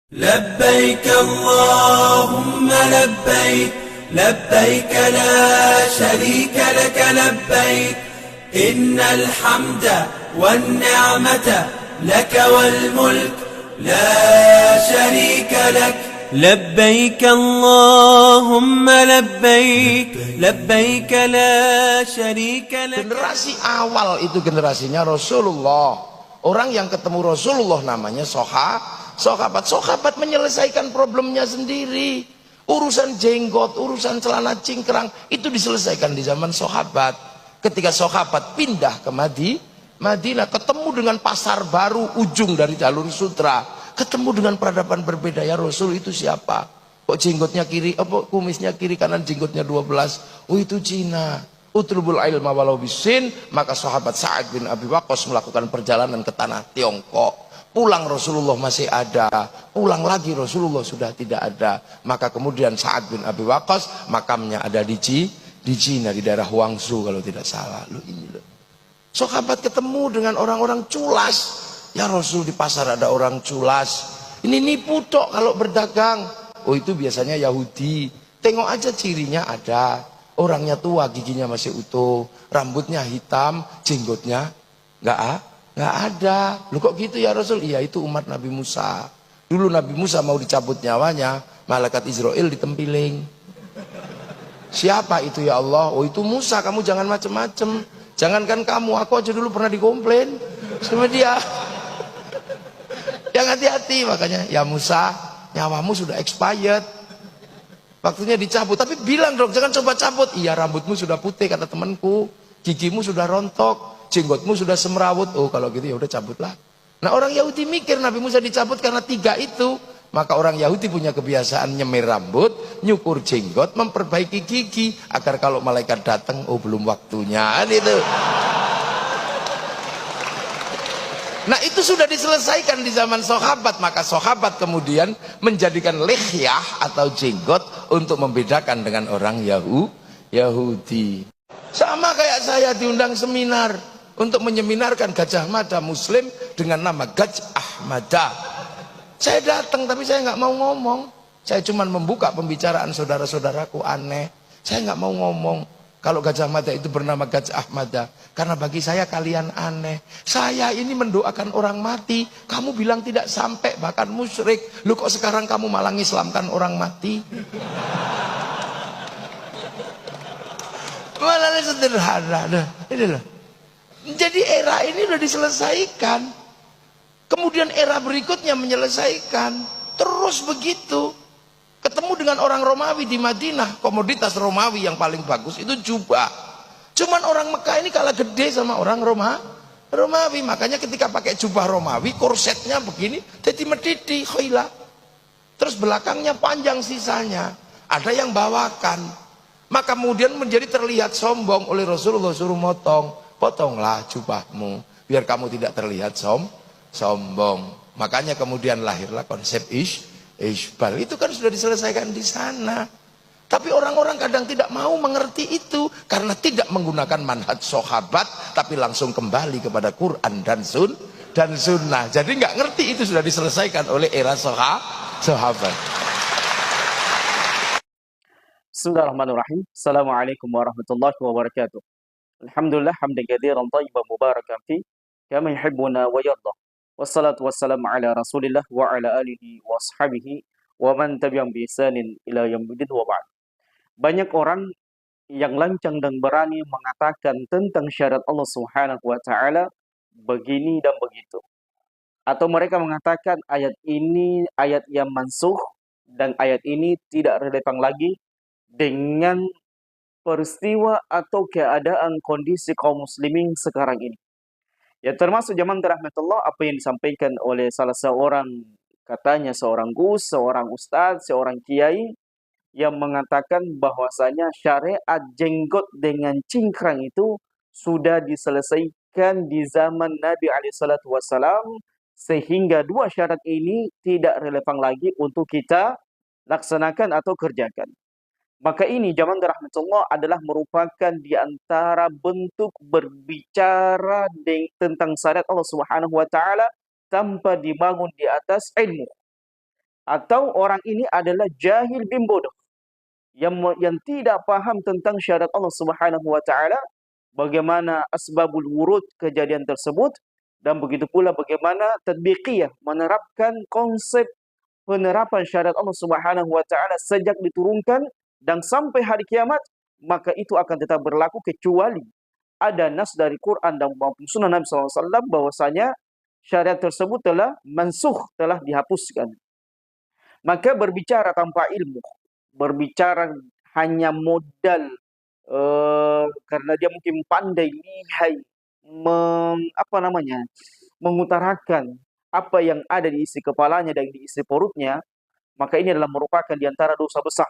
لبيك اللهم لبيك لبيك لا شريك لك لبيك إن الحمد والنعمة لك والملك لا شريك لك لبيك اللهم لبيك لبيك لا شريك لك. Generasi awal itu generasinya Rasulullah. Orang yang ketemu Rasulullah namanya sahabat. Sahabat menyelesaikan problemnya sendiri. Urusan jenggot, urusan celana cingkrang itu diselesaikan di zaman sahabat. Ketika sahabat pindah ke Madinah, ketemu dengan pasar baru ujung dari jalur sutra, ketemu dengan peradaban berbeda. Ya Rasul, itu siapa? Kok jenggotnya kiri, kumisnya kiri kanan, jenggotnya 12? Oh, itu Cina. Utlubul ilma walau bisin. Maka sahabat Sa'ad bin Abi Waqqas melakukan perjalanan ke tanah Tiongkok. Pulang Rasulullah masih ada, pulang lagi Rasulullah sudah tidak ada. Maka kemudian Sa'ad bin Abi Waqqas makamnya ada di Cina, di daerah Huangzhou kalau tidak salah. Sahabat ketemu dengan orang-orang culas. Ya Rasul, di pasar ada orang culas. Ini nipu tok kalau berdagang. Oh, itu biasanya Yahudi. Tengok aja cirinya ada. Orangnya tua, giginya masih utuh, rambutnya hitam, jenggotnya nggak ada. Lu kok gitu ya Rasul? Iya, itu umat Nabi Musa. Dulu Nabi Musa mau dicabut nyawanya, malaikat Israel ditempiling. Siapa itu ya Allah? Oh, itu Musa. Kamu jangan macem-macem. Jangankan kamu, aku aja dulu pernah dikomplain sama dia. Yang hati-hati makanya. Ya Musa, nyawamu sudah expired, waktunya dicabut. Tapi bilang dong, jangan coba cabut. Iya, rambutmu sudah putih kata temanku, gigimu sudah rontok, jenggotmu sudah semrawut. Oh, kalau gitu ya udah cabutlah. Nah, orang Yahudi mikir Nabi Musa dicabut karena 3 itu. Maka orang Yahudi punya kebiasaan nyemir rambut, nyukur jenggot, memperbaiki gigi agar kalau malaikat datang, oh belum waktunya, itu. Nah, itu sudah diselesaikan di zaman sahabat. Maka sahabat kemudian menjadikan lihyah atau jenggot untuk membedakan dengan orang Yahudi. Sama kayak saya diundang seminar untuk menyeminarkan Gajah Mada Muslim dengan nama Gajah Mada. Saya datang tapi saya nggak mau ngomong. Saya cuma membuka pembicaraan saudara-saudaraku. Aneh, saya nggak mau ngomong kalau Gajah Mada itu bernama Gajah Mada, karena bagi saya kalian aneh. Saya ini mendoakan orang mati, kamu bilang tidak sampai, bahkan musyrik. Lu kok sekarang kamu malah ngislamkan orang mati? Malah sederhana. Ini loh. Jadi era ini udah diselesaikan. Kemudian era berikutnya menyelesaikan. Terus begitu. Ketemu dengan orang Romawi di Madinah. Komoditas Romawi yang paling bagus itu jubah. Cuman orang Mekah ini kalah gede sama orang Romawi. Makanya ketika pakai jubah Romawi, korsetnya begini, jadi medidi, khailah. Terus belakangnya panjang sisanya. Ada yang bawakan. Maka kemudian menjadi terlihat sombong oleh Rasulullah, suruh potonglah jubahmu biar kamu tidak terlihat sombong. Makanya kemudian lahirlah konsep isbal. Itu kan sudah diselesaikan di sana. Tapi orang-orang kadang tidak mau mengerti itu karena tidak menggunakan manhaj sahabat, tapi langsung kembali kepada Quran dan sunnah. Jadi nggak ngerti itu sudah diselesaikan oleh era sahabat. Bismillahirrahmanirrahim. Assalamualaikum warahmatullahi wabarakatuh. Alhamdulillah hamdan katsiran thayyiban mubarakan fi kama yuhibbuna wa yarda. Wassalatu wassalamu ala Rasulillah wa ala alihi wa ashabihi wa man tabi'ahum bi ihsanin ila yaumil wa ba'd. Banyak orang yang lancang dan berani mengatakan tentang syariat Allah Subhanahu wa taala begini dan begitu. Atau mereka mengatakan ayat ini ayat yang mansukh dan ayat ini tidak relevan lagi dengan peristiwa atau keadaan kondisi kaum muslimin sekarang ini. Ya, termasuk zaman rahmatullah apa yang disampaikan oleh salah seorang, katanya seorang gus, seorang ustadz, seorang kiai yang mengatakan bahwasanya syariat jenggot dengan cingkrang itu sudah diselesaikan di zaman Nabi alaihissalatu wassalam, sehingga 2 syarat ini tidak relevan lagi untuk kita laksanakan atau kerjakan. Maka ini zaman rahmatullah adalah merupakan di antara bentuk berbicara tentang syariat Allah Subhanahu wa taala tanpa dibangun di atas ilmu. atau orang ini adalah jahil bin bodoh yang tidak paham tentang syariat Allah Subhanahu wa taala, bagaimana asbabul wurud kejadian tersebut, dan begitu pula bagaimana tadbiqiyah, menerapkan konsep penerapan syariat Allah Subhanahu wa taala sejak diturunkan dan sampai hari kiamat, maka itu akan tetap berlaku kecuali ada nas dari Quran dan maupun sunnah Nabi SAW bahwasanya syariat tersebut telah mansukh, telah dihapuskan. Maka berbicara tanpa ilmu, berbicara hanya modal karena dia mungkin pandai, lihai, mengutarakan apa yang ada di isi kepalanya dan di isi perutnya, maka ini adalah merupakan di antara dosa besar.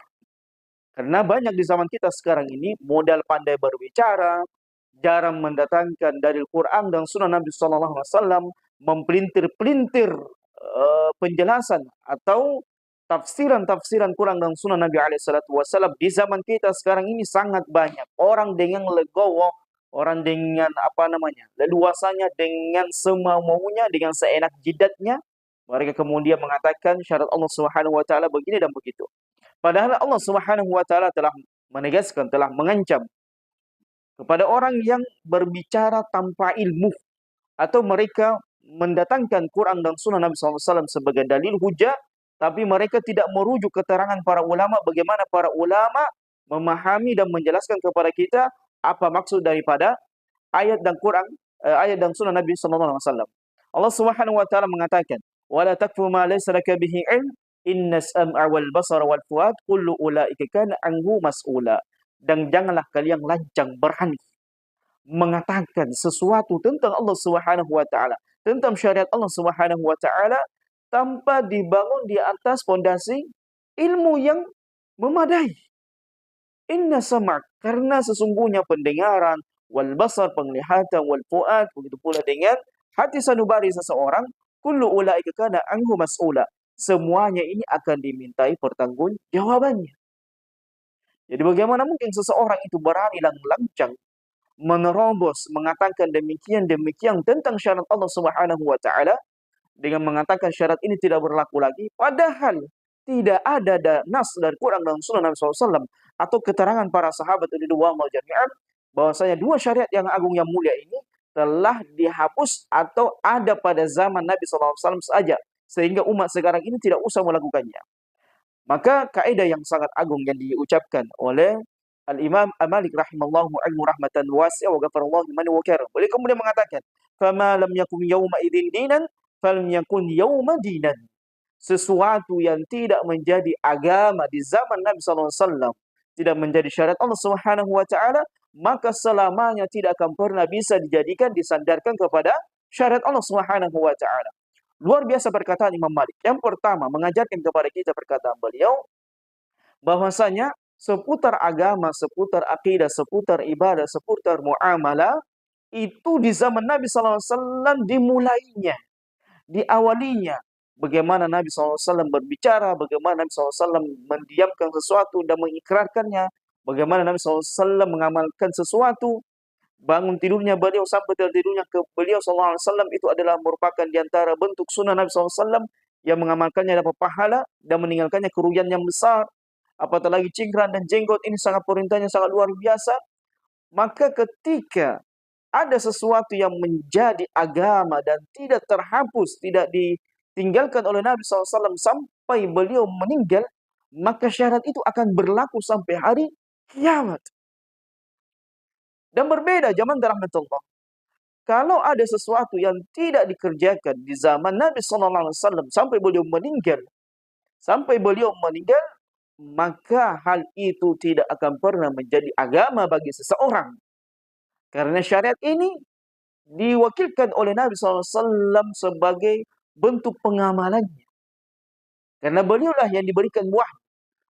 Karena banyak di zaman kita sekarang ini modal pandai berbicara, jarang mendatangkan dari Quran dan Sunnah Nabi SAW, mempelintir-pelintir penjelasan atau tafsiran-tafsiran Quran dan Sunnah Nabi SAW. Di zaman kita sekarang ini sangat banyak orang dengan legowo, orang dengan leluasanya, dengan semau-maunya, dengan seenak jidatnya, mereka kemudian mengatakan syarat Allah Subhanahu wa taala begini dan begitu. Padahal Allah Subhanahu wa taala telah menegaskan, telah mengancam kepada orang yang berbicara tanpa ilmu atau mereka mendatangkan Quran dan Sunnah Nabi SAW sebagai dalil hujah, tapi mereka tidak merujuk keterangan para ulama, bagaimana para ulama memahami dan menjelaskan kepada kita apa maksud daripada ayat dan Quran, ayat dan Sunnah Nabi SAW. Allah Subhanahu wa taala mengatakan, "Wala takfu ma laysa laka bihi ilm, inna sam'a wal basara wal fuad kullu ulaika kana anhu mas'ula." Dan janganlah kalian lancang berani mengatakan sesuatu tentang Allah Subhanahu wa taala, tentang syariat Allah Subhanahu wa taala tanpa dibangun di atas fondasi ilmu yang memadai. Inna sama', karena sesungguhnya pendengaran, wal basar, penglihatan, wal fuad, begitu pula dengan hati sanubari seseorang, kullu ulaika kana anhu mas'ula. Semuanya ini akan dimintai pertanggungjawabannya. Jadi bagaimana mungkin seseorang itu berani lancang menerobos mengatakan demikian tentang syarat Allah Subhanahu wa taala dengan mengatakan syarat ini tidak berlaku lagi, padahal tidak ada nas dari Quran dan Sunnah Nabi SAW atau keterangan para sahabat ridwanullah jami'an bahwasanya dua syariat yang agung yang mulia ini telah dihapus atau ada pada zaman Nabi SAW saja, sehingga umat sekarang ini tidak usah melakukannya. Maka kaidah yang sangat agung yang diucapkan oleh Al-Imam Malik rahimallahu anhu rahmatan wasi'ah wa ghafarallahu liman wa karam. Beliau kemudian mengatakan, "Fama lam yakun yawma idzin dinan, falam yakun yawma dinan." Sesuatu yang tidak menjadi agama di zaman Nabi sallallahu alaihi wasallam, tidak menjadi syariat Allah Subhanahu wa taala, maka selamanya tidak akan pernah bisa dijadikan, disandarkan kepada syariat Allah Subhanahu wa taala. Luar biasa perkataan Imam Malik. Yang pertama, mengajarkan kepada kita perkataan beliau bahwasanya seputar agama, seputar akidah, seputar ibadah, seputar muamalah itu di zaman Nabi SAW dimulainya, diawalinya. Bagaimana Nabi SAW berbicara, bagaimana Nabi SAW mendiamkan sesuatu dan mengikrarkannya, bagaimana Nabi SAW mengamalkan sesuatu, bangun tidurnya beliau sampai tidurnya ke beliau SAW itu adalah merupakan diantara bentuk sunnah Nabi SAW yang mengamalkannya dapat pahala dan meninggalkannya kerugian yang besar. Apatah lagi cingkrang dan jenggot, ini sangat perintahnya sangat luar biasa. Maka ketika ada sesuatu yang menjadi agama dan tidak terhapus, tidak ditinggalkan oleh Nabi SAW sampai beliau meninggal, maka syarat itu akan berlaku sampai hari kiamat. Dan berbeda zaman rahmatullah. Kalau ada sesuatu yang tidak dikerjakan di zaman Nabi SAW sampai beliau meninggal, maka hal itu tidak akan pernah menjadi agama bagi seseorang. Karena syariat ini diwakilkan oleh Nabi SAW sebagai bentuk pengamalannya. Karena beliaulah yang diberikan wahyu.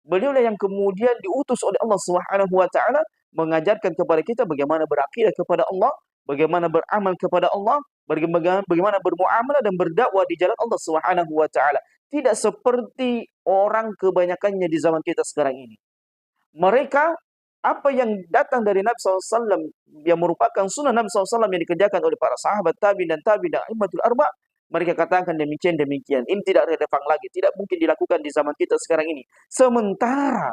Beliaulah yang kemudian diutus oleh Allah Subhanahu wa taala mengajarkan kepada kita bagaimana berakidah kepada Allah, bagaimana beramal kepada Allah, bagaimana bermuamalah dan berdakwah di jalan Allah Subhanahu wa taala. Tidak seperti orang kebanyakannya di zaman kita sekarang ini. Mereka apa yang datang dari Nabi SAW yang merupakan sunnah Nabi SAW yang dikerjakan oleh para sahabat, tabi'in dan a'immatul arba', mereka katakan demikian. Ini tidak relevan lagi, tidak mungkin dilakukan di zaman kita sekarang ini. Sementara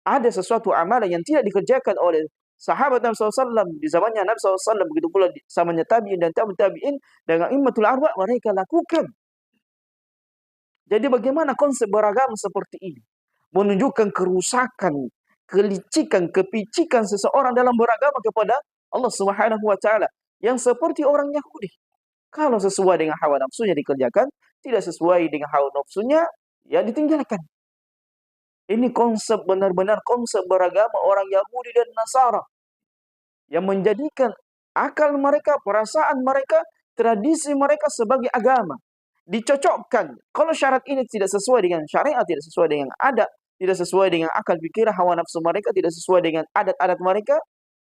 ada sesuatu amalan yang tidak dikerjakan oleh sahabat Nabi SAW di zamannya Nabi SAW, begitu pula di zamannya tabi'in dan tabi'in dengan immatul arba mereka lakukan. Jadi bagaimana konsep beragama seperti ini? Menunjukkan kerusakan, kelicikan, kepicikan seseorang dalam beragama kepada Allah Subhanahu wa taala yang seperti orang Yahudi. Kalau sesuai dengan hawa nafsunya dikerjakan, tidak sesuai dengan hawa nafsunya ya ditinggalkan. Ini konsep benar-benar konsep beragama orang Yahudi dan Nasara yang menjadikan akal mereka, perasaan mereka, tradisi mereka sebagai agama. Dicocokkan. Kalau syarat ini tidak sesuai dengan syariat, tidak sesuai dengan adat, tidak sesuai dengan akal pikiran, hawa nafsu mereka, tidak sesuai dengan adat-adat mereka,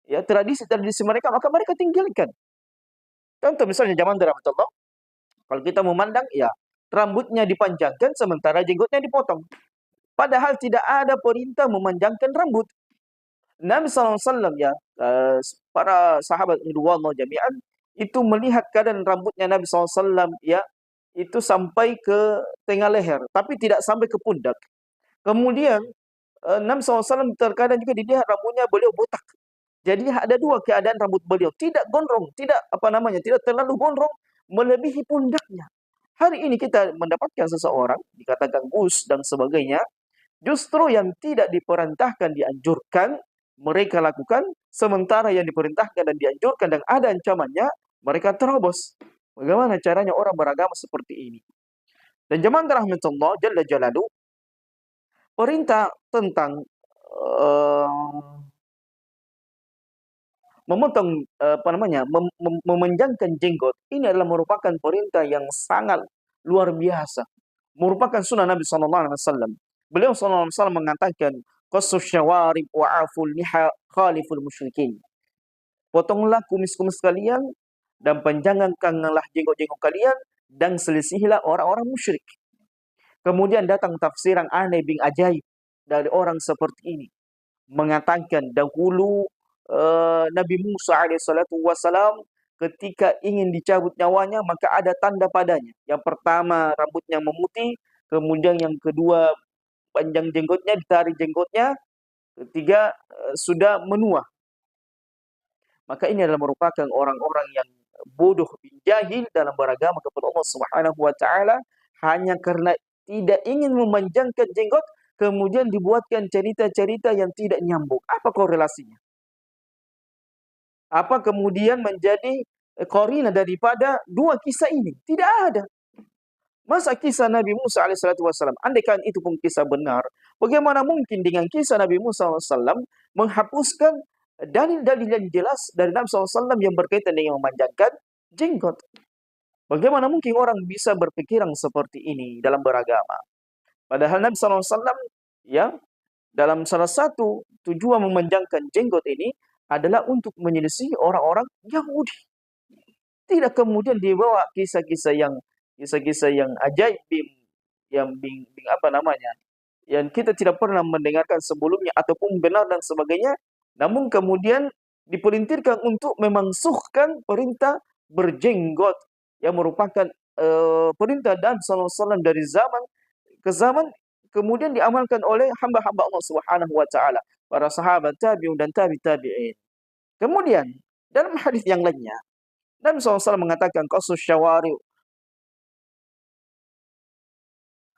ya tradisi-tradisi mereka, maka mereka tinggalkan. Contoh misalnya zaman Rasulullah, kalau kita memandang, ya rambutnya dipanjangkan sementara jenggotnya dipotong. Padahal tidak ada perintah memanjangkan rambut. Nabi SAW ya, para sahabat ridwanullah jami'an itu melihat keadaan rambutnya Nabi SAW ya, itu sampai ke tengah leher, tapi tidak sampai ke pundak. Kemudian Nabi SAW terkadang juga dilihat rambutnya beliau botak. Jadi ada dua keadaan rambut beliau, tidak gondrong, tidak tidak terlalu gondrong melebihi pundaknya. Hari ini kita mendapatkan seseorang dikatakan gus dan sebagainya, justru yang tidak diperintahkan dianjurkan mereka lakukan, sementara yang diperintahkan dan dianjurkan dan ada ancamannya mereka terobos. Bagaimana caranya orang beragama seperti ini? Dan jemaah rahmatullah jalla jalaluhu, perintah tentang memotong memanjangkan jenggot ini adalah merupakan perintah yang sangat luar biasa, merupakan sunnah Nabi SAW. Beliau SAW mengatakan, qassus syawarib wa aful liha khaliful musyrikin. Potonglah kumis-kumis kalian dan panjangkanlah jenggot-jenggot kalian dan selisihilah orang-orang musyrik. Kemudian datang tafsiran aneh bin ajaib dari orang seperti ini, mengatakan dahulu Nabi Musa alaihissalam ketika ingin dicabut nyawanya maka ada tanda padanya. Yang pertama rambutnya memutih, kemudian yang kedua panjang jenggotnya, ditarik jenggotnya, ketiga sudah menua. Maka ini adalah merupakan orang-orang yang bodoh bin jahil dalam beragama kepada Allah Subhanahu wa taala, hanya karena tidak ingin memanjangkan jenggot kemudian dibuatkan cerita-cerita yang tidak nyambung. Apa korelasinya? Apa kemudian menjadi korina daripada dua kisah ini? Tidak ada. Masa kisah Nabi Musa alaihissalam, andaikan itu pun kisah benar, bagaimana mungkin dengan kisah Nabi Musa alaihissalam menghapuskan dalil-dalil yang jelas dari Nabi SAW yang berkaitan dengan memanjangkan jenggot? Bagaimana mungkin orang bisa berpikiran seperti ini dalam beragama? Padahal Nabi SAW ya, dalam salah satu tujuan memanjangkan jenggot ini adalah untuk menyelisih orang-orang Yahudi. Tidak kemudian dibawa kisah-kisah yang ajaib, yang kita tidak pernah mendengarkan sebelumnya ataupun benar dan sebagainya, namun kemudian dipelintirkan untuk memansuhkan perintah berjenggot yang merupakan perintah dan sallallahu dari zaman ke zaman, kemudian diamalkan oleh hamba-hamba Allah Subhanahu wa taala, para sahabat tabi'un dan tabi'in. Kemudian dalam hadis yang lainnya Nabi SAW mengatakan qassus syawari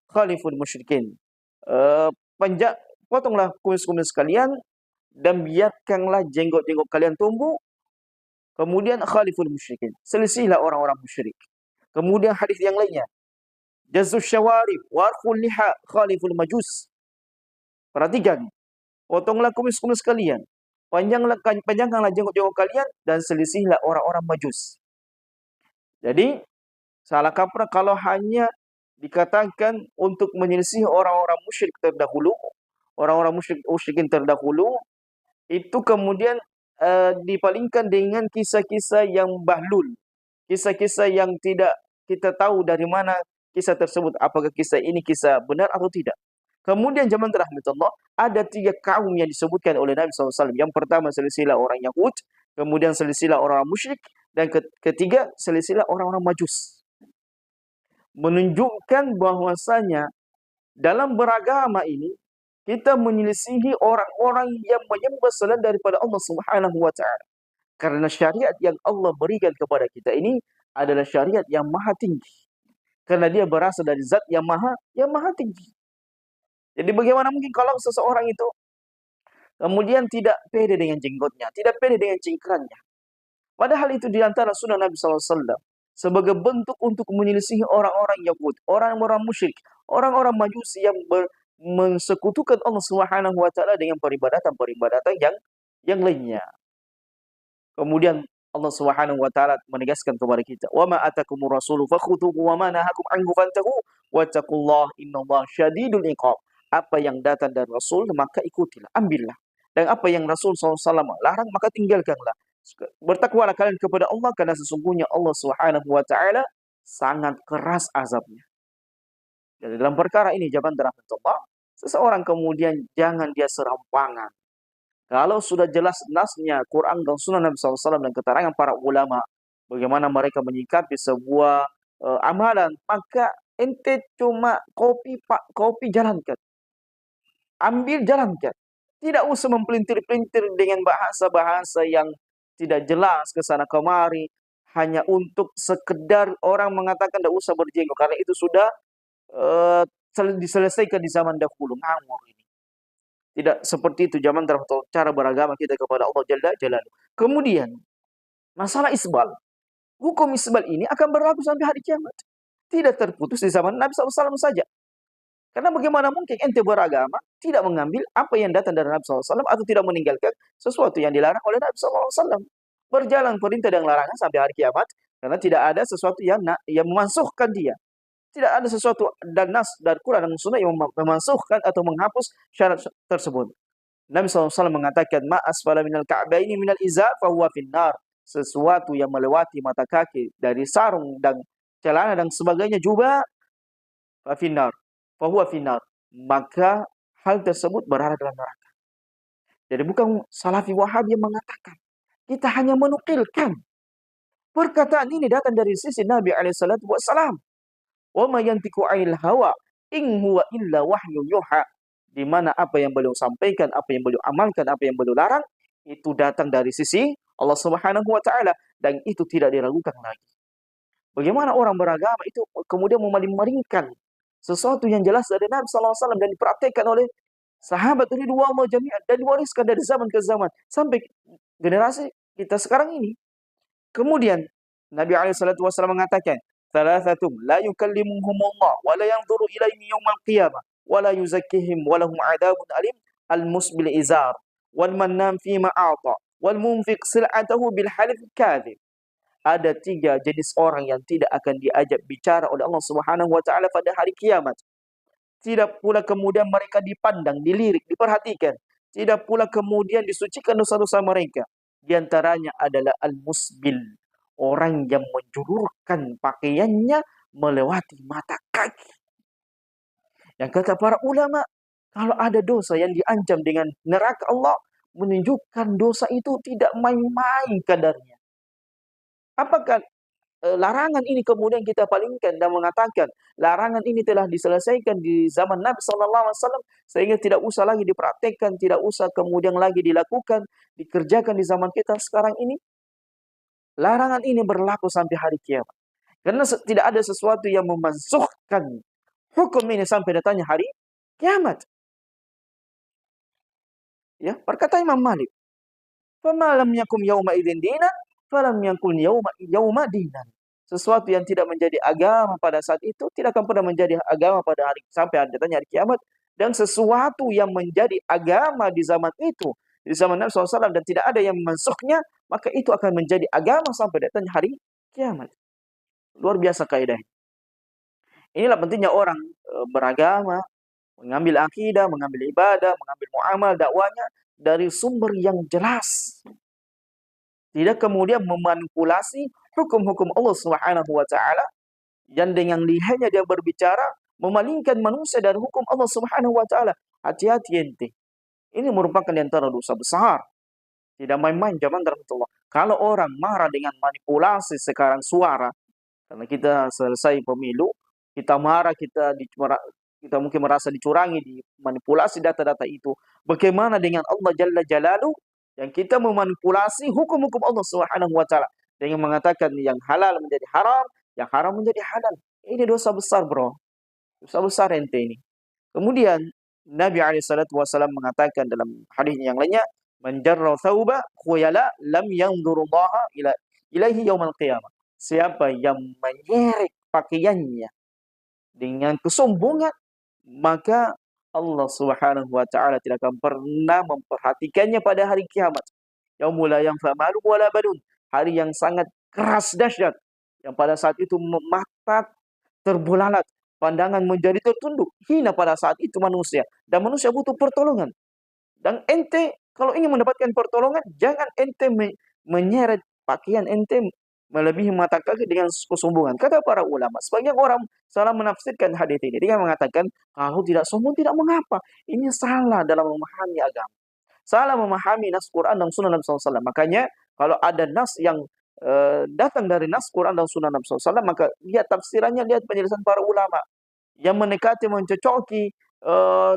khaliful musyrikin. Potonglah kumis-kumis kalian dan biarkanlah jenggot-jenggot kalian tumbuh. Kemudian khaliful musyrikin, selisihlah orang-orang musyrik. Kemudian hadis yang lainnya, jazzus syawarib warqul liha khaliful majus. Perhatikan, potonglah kumis-kumis kalian, panjangkanlah jenggot-jenggot kalian dan selisihlah orang-orang majus. Jadi salah kaprah kalau hanya dikatakan untuk menyelisih orang-orang musyrik terdahulu, orang-orang musyrikin terdahulu, itu kemudian dipalingkan dengan kisah-kisah yang bahlul, kisah-kisah yang tidak kita tahu dari mana kisah tersebut, apakah kisah ini kisah benar atau tidak. Kemudian zaman rahmatullah, ada 3 kaum yang disebutkan oleh Nabi SAW. Yang pertama selisihlah orang Yahud, kemudian selisihlah orang musyrik, dan ketiga selisihlah orang-orang Majus. menunjukkan bahwasanya dalam beragama ini kita menyelisihi orang-orang yang menyembah selain daripada Allah Subhanahu wa taala. Karena syariat yang Allah berikan kepada kita ini adalah syariat yang maha tinggi. Karena dia berasal dari zat yang maha tinggi. Jadi bagaimana mungkin kalau seseorang itu kemudian tidak pede dengan jenggotnya, tidak pede dengan cingkrangnya. Padahal itu di antara sunnah Nabi SAW. Sebagai bentuk untuk menyelisihi orang-orang Yahudi, orang-orang musyrik, orang-orang Majusi yang mensekutukan Allah Subhanahu wa taala dengan peribadatan-peribadatan yang lainnya. Kemudian Allah Subhanahu wa taala menegaskan kepada kita, "Wa ma atakumur rasulu fakhudhuhu wa ma nahakum anhu fantahu wattaqullaha innallaha syadidul iqab." Apa yang datang dari Rasul maka ikutilah, ambillah. Dan apa yang Rasul SAW larang maka tinggalkanlah. Bertakwalah kalian kepada Allah karena sesungguhnya Allah Subhanahu wa taala sangat keras azabnya. Jadi dalam perkara ini jawaban rahmatullah, seseorang kemudian jangan dia serampangan. Kalau sudah jelas nasnya Quran dan Sunnah Nabi SAW dan keterangan para ulama bagaimana mereka menyikapi sebuah amalan, maka ente cuma kopi jalankan, ambil jalankan. Tidak usah mempelintir-pelintir dengan bahasa-bahasa yang tidak jelas ke sana kemari hanya untuk sekedar orang mengatakan tidak usah berjenggot karena itu sudah diselesaikan di zaman dahulu. Ngawur ini. Tidak seperti itu zaman cara beragama kita kepada Allah Jalla Jalaluhu. Kemudian masalah isbal. Hukum isbal ini akan berlaku sampai hari kiamat. Tidak terputus di zaman Nabi SAW saja. Karena bagaimana mungkin ente beragama tidak mengambil apa yang datang dari Nabi SAW atau tidak meninggalkan sesuatu yang dilarang oleh Nabi SAW. Berjalan perintah dan larangan sampai hari kiamat karena tidak ada sesuatu yang memansuhkan dia. Tidak ada sesuatu dan nas dari Quran dan Sunnah yang memansuhkan atau menghapus syarat tersebut. Nabi SAW mengatakan, "Ma asfala minal ka'baini minal izar fahuwa finnar." Sesuatu yang melewati mata kaki dari sarung dan celana dan sebagainya juga finnar. Fahuwa finnar. Maka hal tersebut berada dalam neraka. Jadi bukan Salafi Wahabi yang mengatakan. Kita hanya menukilkan. Perkataan ini datang dari sisi Nabi SAW. Wa ma yantiqu 'anil hawa in huwa illa wahyu yuha. Di mana apa yang beliau sampaikan, apa yang beliau amalkan, apa yang beliau larang itu datang dari sisi Allah Subhanahu wa taala dan itu tidak diragukan lagi. Bagaimana orang beragama itu kemudian memalingkan sesuatu yang jelas dari Nabi sallallahu alaihi wasallam dan dipraktikkan oleh sahabat ridwanullah jami'an dan diwariskan dari zaman ke zaman sampai generasi kita sekarang ini. Kemudian Nabi alaihi salatu wasallam mengatakan, "Thalathatum la yukallimuhumullah wa la yanzuru ilaihim yaumal qiyamah wa la yuzakkihim wa lahum 'adzabun alim al-musbil izar wal mannam fi ma a'ta wal munfiq sil'atahu bil halif kadhib." Ada 3 jenis orang yang tidak akan diajak bicara oleh Allah Subhanahu wa taala pada hari kiamat. Tidak pula kemudian mereka dipandang, dilirik, diperhatikan. Tidak pula kemudian disucikan dosa-dosa mereka. Di antaranya adalah al-musbil, orang yang menjulurkan pakaiannya melewati mata kaki. Yang kata para ulama, kalau ada dosa yang diancam dengan neraka Allah, menunjukkan dosa itu tidak main-main kadarnya. Apakah larangan ini kemudian kita palingkan dan mengatakan larangan ini telah diselesaikan di zaman Nabi SAW sehingga tidak usah lagi dipraktekkan, tidak usah kemudian lagi dilakukan, dikerjakan di zaman kita sekarang ini? Larangan ini berlaku sampai hari kiamat. Karena tidak ada sesuatu yang memansuhkan hukum ini sampai datangnya hari kiamat. Ya, perkataan Imam Malik. "Fama lam yakum yauma idzin dinan, falam yakun yauma dinan." Sesuatu yang tidak menjadi agama pada saat itu tidak akan pernah menjadi agama pada hari sampai datangnya hari kiamat, dan sesuatu yang menjadi agama di zaman itu, di zaman Nabi SAW dan tidak ada yang memansuhnya, maka itu akan menjadi agama sampai datangnya hari kiamat. Luar biasa kaidah. Inilah pentingnya orang beragama, mengambil akidah, mengambil ibadah, mengambil muamal dakwanya dari sumber yang jelas. Tidak kemudian memanipulasi hukum-hukum Allah Subhanahu wa taala yang dengan lihainya dia berbicara memalingkan manusia dari hukum Allah Subhanahu wa taala. Hati-hati ente. Ini merupakan di antara dosa besar. Tidak main-main zaman rahmatullah. Kalau orang marah dengan manipulasi sekarang suara, karena kita selesai pemilu, kita marah, kita mungkin merasa dicurangi, dimanipulasi data-data itu. Bagaimana dengan Allah Jalla Jalaluhu yang kita memanipulasi hukum-hukum Allah Subhanahu wa taala dengan mengatakan yang halal menjadi haram, yang haram menjadi halal. Ini dosa besar, Bro. Dosa besar ente ini. Kemudian Nabi SAW mengatakan dalam hadis yang lainnya, "Man jarra thawba khuyala lam yanzurullaha ilaihi yaumal qiyamah." Siapa yang menyeret pakaiannya dengan kesombongan, maka Allah Subhanahu wa taala tidak akan pernah memperhatikannya pada hari kiamat. Yaumul la yanfa malun wala banun. Hari yang sangat keras dahsyat, yang pada saat itu mata terbelalak, pandangan menjadi tertunduk, hina pada saat itu manusia, dan manusia butuh pertolongan. Dan ente kalau ingin mendapatkan pertolongan, jangan ente menyeret pakaian ente melebihi mata kaki dengan kesombongan. Kata para ulama, sebagian orang salah menafsirkan hadis ini dengan mengatakan, kalau tidak sombong tidak mengapa. Ini salah dalam memahami agama. Salah memahami nas Quran dan sunnah Nabi SAW. Makanya kalau ada nas yang datang dari nas Quran dan sunnah Nabi SAW, maka lihat tafsirannya, lihat penjelasan para ulama yang mendekati, mencocoki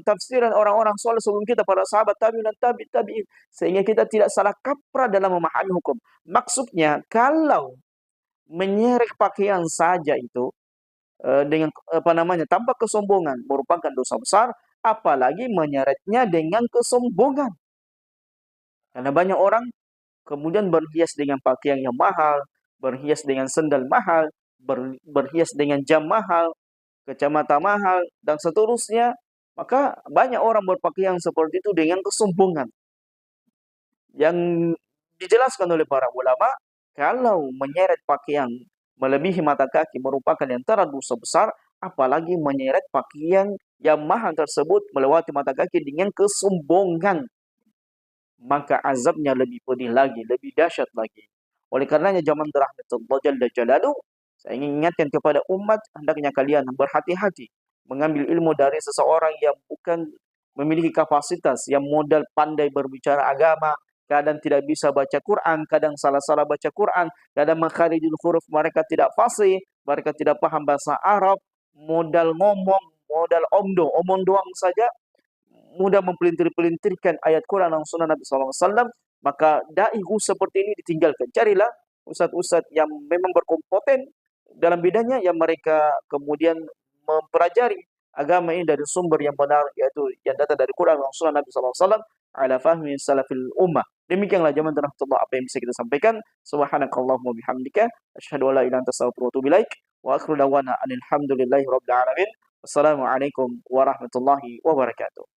tafsiran orang-orang soleh sebelum kita, para sahabat tabi'in dan tabi'in, sehingga kita tidak salah kaprah dalam memahami hukum. Maksudnya, kalau menyeret pakaian saja itu dengan tanpa kesombongan merupakan dosa besar, apalagi menyeretnya dengan kesombongan. Karena banyak orang kemudian berhias dengan pakaian yang mahal, berhias dengan sendal mahal, berhias dengan jam mahal, kacamata mahal, dan seterusnya. Maka banyak orang berpakaian seperti itu dengan kesombongan. Yang dijelaskan oleh para ulama, kalau menyeret pakaian melebihi mata kaki merupakan antara dosa besar, apalagi menyeret pakaian yang mahal tersebut melewati mata kaki dengan kesombongan. Maka azabnya lebih pedih lagi, lebih dahsyat lagi. Oleh karenanya zaman rahmatullah Jalla Jalaluhu, saya ingin ingatkan kepada umat, hendaknya kalian berhati-hati mengambil ilmu dari seseorang yang bukan memiliki kapasitas, yang modal pandai berbicara agama, kadang tidak bisa baca Quran, kadang salah-salah baca Quran, kadang makharijul huruf mereka tidak fasih, mereka tidak paham bahasa Arab, modal ngomong, modal omong doang saja, mudah mempelintir-pelintirkan ayat Quran dan sunnah Nabi SAW, maka da'i seperti ini ditinggalkan. Carilah ustadz-ustadz yang memang berkompeten dalam bidangnya, yang mereka kemudian mempelajari agama ini dari sumber yang benar, yaitu yang datang dari Quran dan sunnah Nabi SAW ala fahmi salafil ummah. Demikianlah zaman rahmatullah apa yang bisa kita sampaikan. Subhanakallahumma bihamdika asyhadu an la ilaha illa anta astaghfiruka wa atubu ilaik. Wa akhiru da'wana alhamdulillahi rabbil alamin. Wassalamualaikum warahmatullahi wabarakatuh.